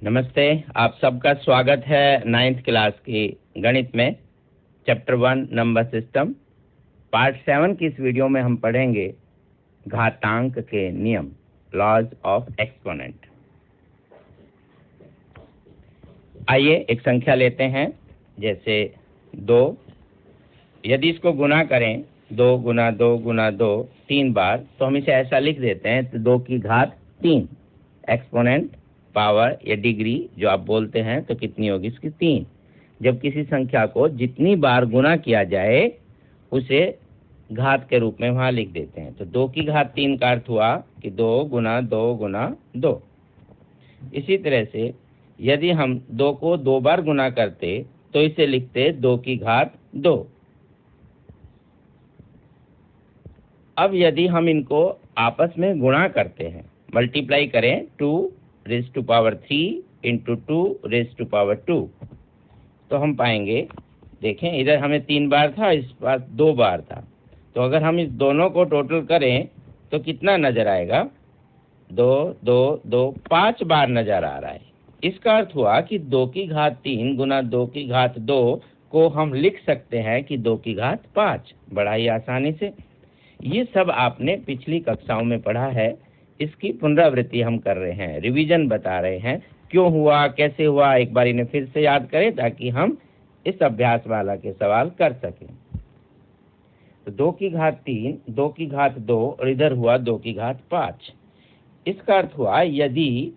नमस्ते, आप सबका स्वागत है 9th क्लास की गणित में चैप्टर 1 नंबर सिस्टम पार्ट 7 की इस वीडियो में हम पढ़ेंगे घातांक के नियम, लॉज ऑफ एक्सपोनेंट। आइए एक संख्या लेते हैं, जैसे 2। यदि इसको गुना करें 2 गुना 2 गुना 2 3 बार, तो हम इसे ऐसा लिख देते हैं, तो 2 की घात 3। एक्सपोनेंट पावर या डिग्री जो आप बोलते हैं, तो कितनी होगी इसकी 3। जब किसी संख्या को जितनी बार गुना किया जाए उसे घात के रूप में वहां लिख देते हैं। तो 2 की घात 3 का अर्थ हुआ कि 2 गुना 2 गुना 2। इसी तरह से यदि हम 2 को 2 बार गुना करते तो इसे लिखते 2 की घात 2। अब यदि हम इनको आपस में गुणा करते हैं, मल्टीप्लाई करें 2⁻³ इंटू 2⁻², तो हम पाएंगे, देखें इधर हमें 3 बार था, इस बार 2 बार था। तो अगर हम इस दोनों को टोटल करें तो कितना नजर आएगा? 2 2 2 5 बार नजर आ रहा है। इसका अर्थ हुआ कि 2 की घात 3 गुना 2 की घात 2 को हम लिख सकते हैं कि 2 की घात 5, बड़ा ही आसानी से। ये सब आपने पिछली कक्षाओं में पढ़ा है, इसकी पुनरावृत्ति हम कर रहे हैं, रिवीजन बता रहे हैं, क्यों हुआ, कैसे हुआ, एक बार इन्हें फिर से याद करें ताकि हम इस अभ्यास वाला के सवाल कर सकें। तो 2 की घात 3, 2 की घात 2 और इधर हुआ 2 की घात 5। इसका अर्थ हुआ यदि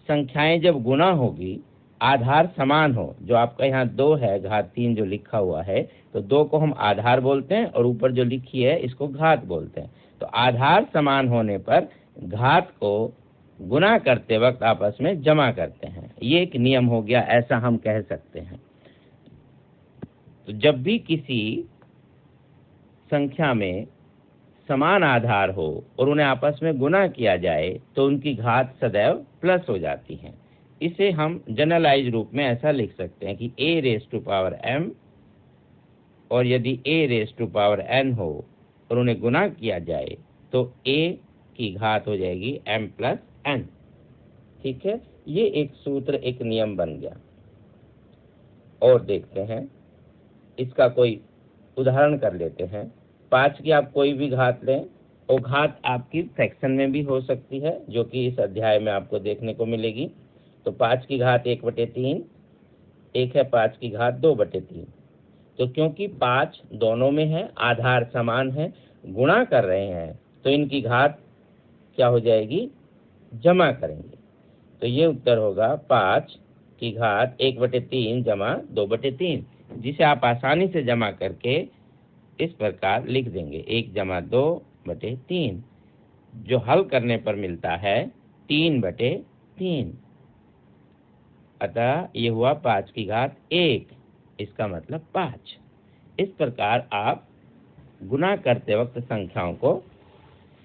संख्याएं जब गुना होगी, आधार समान हो, जो आपका यहाँ 2 है, घात 3 जो लिखा हुआ है, तो 2 को हम आधार बोलते हैं और ऊपर जो लिखी है इसको घात बोलते हैं। तो आधार समान होने पर घात को गुना करते वक्त आपस में जमा करते हैं, ये एक नियम हो गया, ऐसा हम कह सकते हैं। तो जब भी किसी संख्या में समान आधार हो और उन्हें आपस में गुना किया जाए तो उनकी घात सदैव प्लस हो जाती है। इसे हम जनरलाइज रूप में ऐसा लिख सकते हैं कि a⁻m, और यदि a⁻n हो और उन्हें गुना किया जाए तो a की घात हो जाएगी m+n। ठीक है, ये एक सूत्र, एक नियम बन गया। और देखते हैं, इसका कोई उदाहरण कर लेते हैं। 5 की आप कोई भी घात लें, और घात आपकी फ्रैक्शन में भी हो सकती है, जो कि इस अध्याय में आपको देखने को मिलेगी। तो 5 की घात 1/3, एक है 5 की घात 2/3। तो क्योंकि 5 दोनों में है, आधार समान है, गुणा कर रहे हैं, तो इनकी घात क्या हो जाएगी? जमा करेंगे। तो ये उत्तर होगा 5 की घात 1/3 जमा 2/3, जिसे आप आसानी से जमा करके इस प्रकार लिख देंगे, 1 जमा 2/3, जो हल करने पर मिलता है 3/3। अतः ये हुआ 5 की घात 1, इसका मतलब 5। इस प्रकार आप गुना करते वक्त संख्याओं को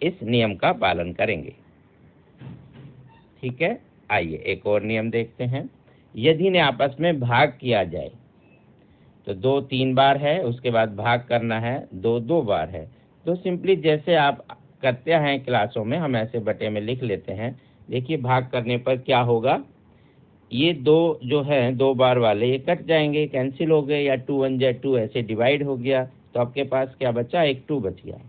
इस नियम का पालन करेंगे। ठीक है, आइए एक और नियम देखते हैं। यदि इन्हें आपस में भाग किया जाए, तो 2 3 बार है, उसके बाद भाग करना है 2 2 बार है। तो सिंपली जैसे आप करते हैं क्लासों में, हम ऐसे बटे में लिख लेते हैं। देखिए भाग करने पर क्या होगा, ये 2 जो है 2 बार वाले ये कट जाएंगे, कैंसिल हो गए, या 2 1 जा 2 ऐसे डिवाइड हो गया, तो आपके पास क्या बचा? एक 2 बच गया।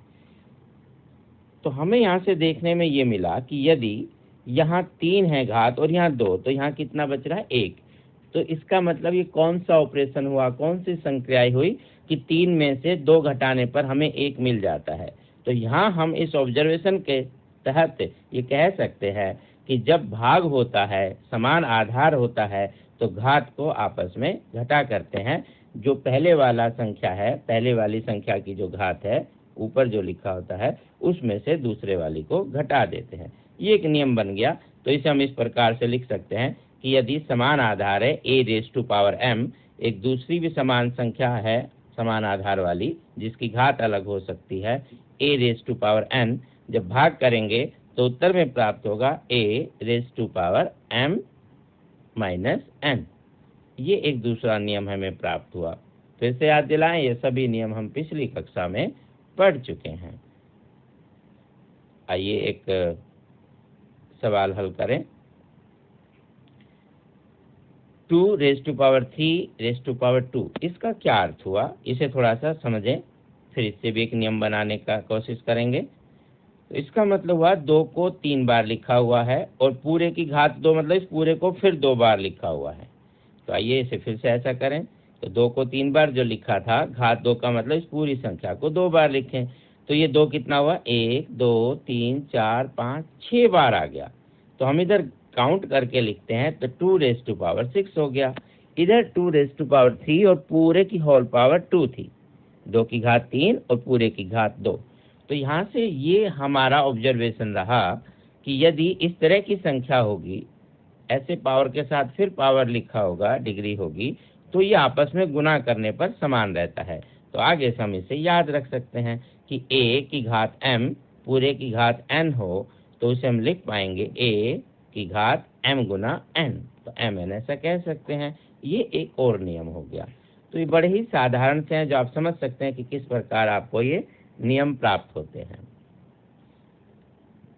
तो हमें यहाँ से देखने में ये मिला कि यदि यहाँ 3 है घात और यहाँ 2, तो यहाँ कितना बच रहा है? 1। तो इसका मतलब ये कौन सा ऑपरेशन हुआ, कौन सी संक्रिया हुई कि 3 में से 2 घटाने पर हमें 1 मिल जाता है। तो यहाँ हम इस ऑब्जर्वेशन के तहत ये कह सकते हैं कि जब भाग होता है, समान आधार होता है, तो घात को आपस में घटा करते हैं। जो पहले वाला संख्या है, पहले वाली संख्या की जो घात है, ऊपर जो लिखा होता है, उसमें से दूसरे वाली को घटा देते हैं। ये एक नियम बन गया। तो इसे हम इस प्रकार से लिख सकते हैं कि यदि समान आधार है a⁻m, एक दूसरी भी समान संख्या है समान आधार वाली, जिसकी घात अलग हो सकती है, a⁻n, जब भाग करेंगे तो उत्तर में प्राप्त होगा a⁻m-n। ये एक दूसरा नियम हमें प्राप्त हुआ। फिर से याद दिलाएं, ये सभी नियम हम पिछली कक्षा में पढ़ चुके हैं। आइए एक सवाल हल करें। 2⁻³ इसका क्या अर्थ हुआ, इसे थोड़ा सा समझें, फिर इससे भी एक नियम बनाने का कोशिश करेंगे। तो इसका मतलब हुआ 2 को 3 बार लिखा हुआ है और पूरे की घात 2 मतलब इस पूरे को फिर 2 बार लिखा हुआ है। तो आइए इसे फिर से ऐसा करें। तो 2 को 3 बार जो लिखा था, घात 2 का मतलब इस पूरी संख्या को 2 बार लिखें। तो ये 2 कितना हुआ, 1 2 3 4 5 6 बार आ गया। तो हम इधर काउंट करके लिखते हैं तो 2⁻6 हो गया। इधर 2⁻³ और पूरे की होल पावर 2 थी, 2 की घात 3 और पूरे की घात 2। तो यहाँ से ये हमारा ऑब्जर्वेशन रहा कि यदि इस तरह की संख्या होगी, ऐसे पावर के साथ फिर पावर लिखा होगा, डिग्री होगी, तो ये आपस में गुना करने पर समान रहता है। तो आगे से हम इसे याद रख सकते हैं कि a की घात m पूरे की घात n हो, तो उसे हम लिख पाएंगे a की घात m गुना n। तो mn ऐसा कह सकते हैं। ये एक और नियम हो गया। तो ये बड़े ही साधारण से हैं, जो आप समझ सकते हैं कि किस प्रकार आपको ये नियम प्राप्त होते हैं।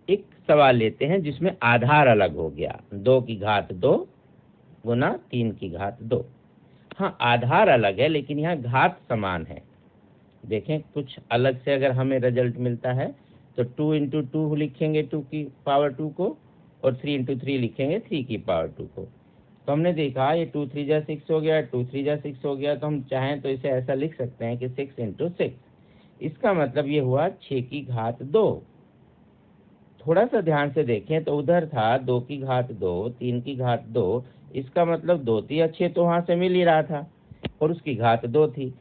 एक सवाल लेते हैं जिसमें आधार अलग हो गया, 2 की घात 2 गुना 3 की घात 2। हाँ, आधार अलग है लेकिन यहाँ घात समान है। देखें, कुछ अलग से अगर हमें रिजल्ट मिलता है तो 2 × 2 लिखेंगे 2 की पावर 2 को, और 3 × 3 लिखेंगे 3 की पावर 2 को। तो हमने देखा ये 2 3 जा 6 हो गया, 2 3 जा 6 हो गया। तो हम चाहें तो इसे ऐसा लिख सकते हैं कि 6 × 6। इसका मतलब ये हुआ 6 की घात 2। थोड़ा सा ध्यान से देखें तो उधर था 2 की घात 2 3 की घात 2। इसका मतलब 2 3 6 तो वहां से मिल ही रहा था, और उसकी घात 2 थी।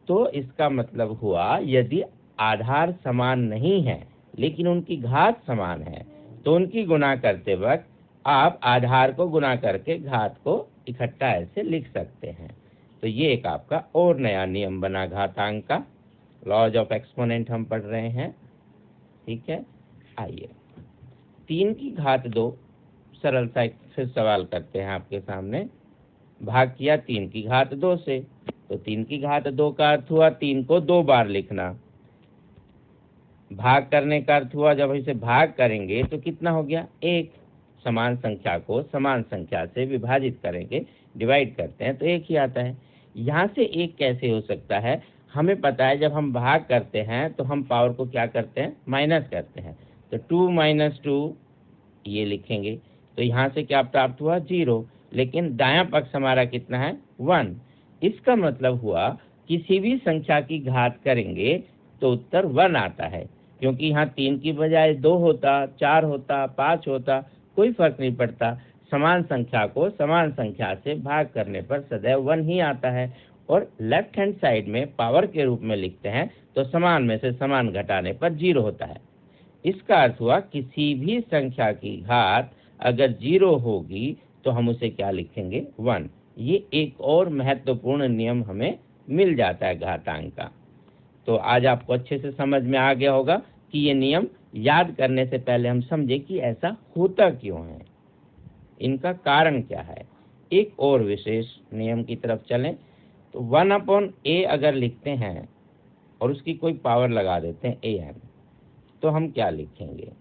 तो इसका मतलब हुआ यदि आधार समान नहीं है लेकिन उनकी घात समान है, तो उनकी गुणा करते वक्त आप आधार को गुणा करके घात को इकट्ठा ऐसे लिख सकते हैं। तो ये एक आपका और नया नियम बना घातांक का। लॉज ऑफ एक्सपोनेंट हम पढ़ रहे हैं, ठीक है। आइए 3 की घात 2, सरल सा एक फिर सवाल करते हैं आपके सामने। भाग किया 3 की घात 2 से, तो 3 की घात 2 का अर्थ हुआ 3 को 2 बार लिखना। भाग करने का अर्थ हुआ जब इसे भाग करेंगे तो कितना हो गया, 1। समान संख्या को समान संख्या से विभाजित करेंगे, डिवाइड करते हैं तो 1 ही आता है। यहाँ से 1 कैसे हो सकता है, हमें पता है जब हम भाग करते हैं तो हम पावर को क्या करते हैं, माइनस करते हैं। तो 2 - 2 ये लिखेंगे, तो यहाँ से क्या प्राप्त हुआ, 0। लेकिन दायां पक्ष हमारा कितना है, 1। इसका मतलब हुआ किसी भी संख्या की घात करेंगे तो उत्तर 1 आता है, क्योंकि यहाँ 3 की बजाय 2 होता, 4 होता, 5 होता, कोई फर्क नहीं पड़ता। समान संख्या को समान संख्या से भाग करने पर सदैव 1 ही आता है। और लेफ्ट हैंड साइड में पावर के रूप में लिखते हैं तो समान में से समान घटाने पर 0 होता है। इसका अर्थ हुआ किसी भी संख्या की घात अगर 0 होगी तो हम उसे क्या लिखेंगे, 1। ये एक और महत्वपूर्ण नियम हमें मिल जाता है घातांक का। तो आज आपको अच्छे से समझ में आ गया होगा कि ये नियम याद करने से पहले हम समझे कि ऐसा होता क्यों है, इनका कारण क्या है। एक और विशेष नियम की तरफ चलें तो 1/a अगर लिखते हैं और उसकी कोई पावर लगा देते हैं an, तो हम क्या लिखेंगे।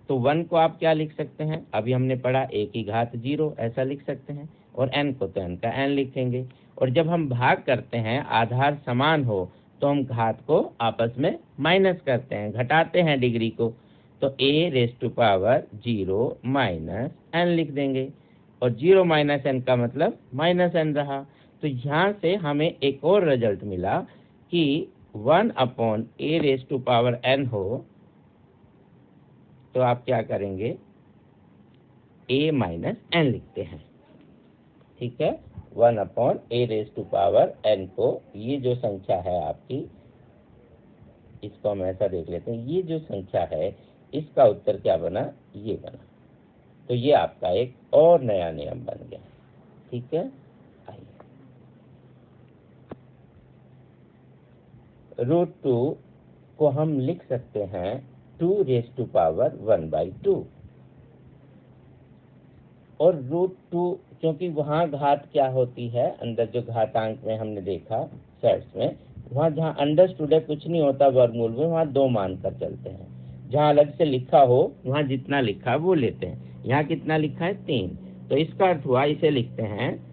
तो 1 को आप क्या लिख सकते हैं, अभी हमने पढ़ा a की घात 0 ऐसा लिख सकते हैं, और n को तो n का n लिखेंगे। और जब हम भाग करते हैं आधार समान हो तो हम घात को आपस में माइनस करते हैं, घटाते हैं डिग्री को। तो a⁻0 - n लिख देंगे, और 0 - n का मतलब -n रहा। तो यहाँ से हमें एक और रिजल्ट मिला कि 1/a⁻n हो, तो आप क्या करेंगे, a - n लिखते हैं, ठीक है। 1/a⁻n को, ये जो संख्या है आपकी, इसको हम ऐसा देख लेते हैं, ये जो संख्या है इसका उत्तर क्या बना, ये बना। तो ये आपका एक और नया नियम बन गया, ठीक है। आइए √2 को हम लिख सकते हैं 2⁻1/2, और √2 क्योंकि वहाँ घात क्या होती है, अंदर जो घातांक में हमने देखा सेट्स में, वहाँ जहाँ अंडरस्टूड है कुछ नहीं होता वर्गमूल में, वहाँ 2 मानकर चलते हैं। जहाँ अलग से लिखा हो वहाँ जितना लिखा वो लेते हैं। यहाँ कितना लिखा है, 3, तो इसका अर्थ हुआ, इसे लिखते हैं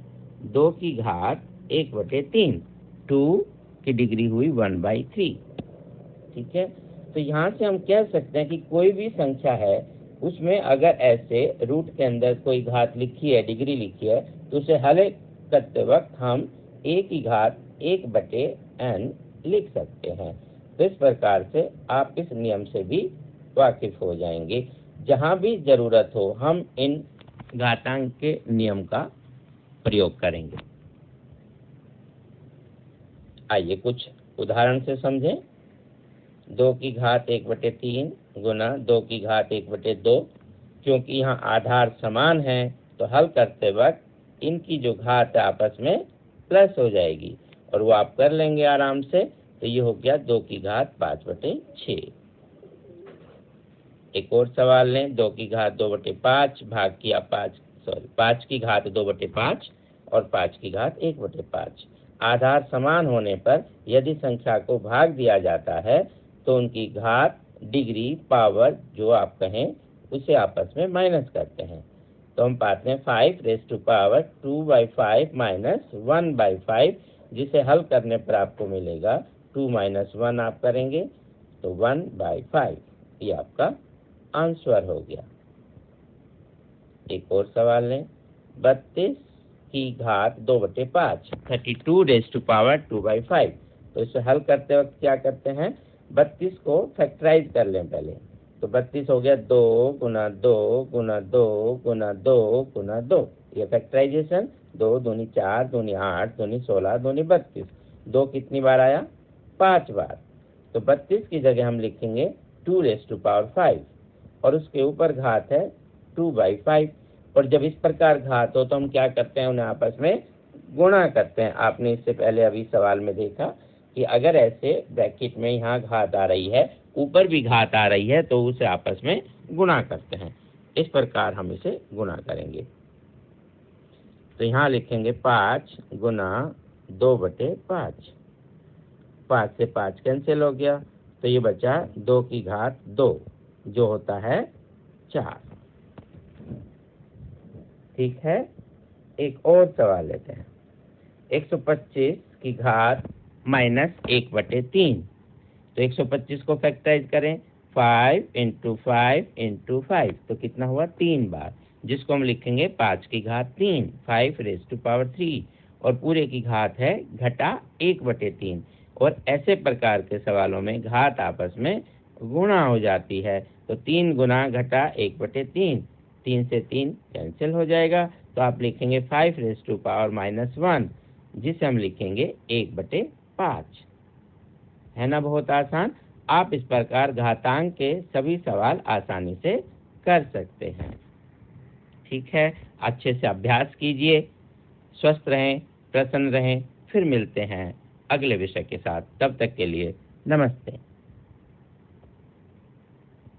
2 की घात 1/3। 2 की डिग्री हुई 1/3। ठीक है, तो यहाँ से हम कह सकते हैं कि कोई भी संख्या है उसमें अगर ऐसे रूट के अंदर कोई घात लिखी है, डिग्री लिखी है, तो उसे हल करते वक्त हम a की घात 1/n लिख सकते हैं। तो इस प्रकार से आप इस नियम से भी वाकिफ हो जाएंगे। जहां भी जरूरत हो हम इन घातांक के नियम का प्रयोग करेंगे। आइए कुछ उदाहरण से समझें। 2 की घात 1/3 गुना 2 की घात 1/2। क्योंकि यहाँ आधार समान है तो हल करते वक्त इनकी जो घात है आपस में प्लस हो जाएगी और वो आप कर लेंगे आराम से। तो ये हो गया 2 की घात 5/6। एक और सवाल लें। 2 की घात 2/5 भाग किया 5 की घात 2/5 और 5 की घात 1/5। आधार समान होने पर यदि संख्या को भाग दिया जाता है तो उनकी घात, डिग्री, पावर जो आप कहें उसे आपस में माइनस करते हैं। तो हम पाते हैं 5⁵ - 1/5, जिसे हल करने पर आपको मिलेगा 2 - 1 आप करेंगे तो 1/5। ये आपका आंसर हो गया। एक और सवाल लें। 32 की घात 2/5 32⁵ तो इसे हल करते वक्त क्या करते हैं, 32 को फैक्टराइज कर लें पहले। तो 32 हो गया 2 गुना 2 गुना 2 गुना 2 गुना 2। ये फैक्टराइजेशन 2 दूनी 4 दूनी 8 दूनी 16 दूनी 32। 2 कितनी बार आया, 5 बार। तो 32 की जगह हम लिखेंगे 2⁵ और उसके ऊपर घात है 2/5। और जब इस प्रकार घात हो तो हम क्या करते हैं, उन्हें आपस में गुणा करते हैं। आपने इससे पहले अभी सवाल में देखा कि अगर ऐसे ब्रैकेट में यहाँ घात आ रही है, ऊपर भी घात आ रही है, तो उसे आपस में गुणा करते हैं। इस प्रकार हम इसे गुणा करेंगे। तो यहाँ लिखेंगे 5 गुना 2/5। 5 से 5 कैंसिल हो गया तो ये बचा 2 की घात 2 जो होता है 4। ठीक है, एक और सवाल लेते हैं। 125 की घात -1/3। तो 125 को फैक्टराइज करें 5 × 5 × 5 तो कितना हुआ, 3 बार, जिसको हम लिखेंगे 5 की घात 3 5⁵3 और पूरे की घात है घटा 1/3। और ऐसे प्रकार के सवालों में घात आपस में गुणा हो जाती है। तो 3 गुना घटा 1/3, 3 से 3 कैंसिल हो जाएगा। तो आप लिखेंगे 5⁻⁻1 जिसे हम लिखेंगे 1/5। है ना बहुत आसान। आप इस प्रकार घातांक के सभी सवाल आसानी से कर सकते हैं। ठीक है, अच्छे से अभ्यास कीजिए। स्वस्थ रहें, प्रसन्न रहें। फिर मिलते हैं अगले विषय के साथ। तब तक के लिए नमस्ते।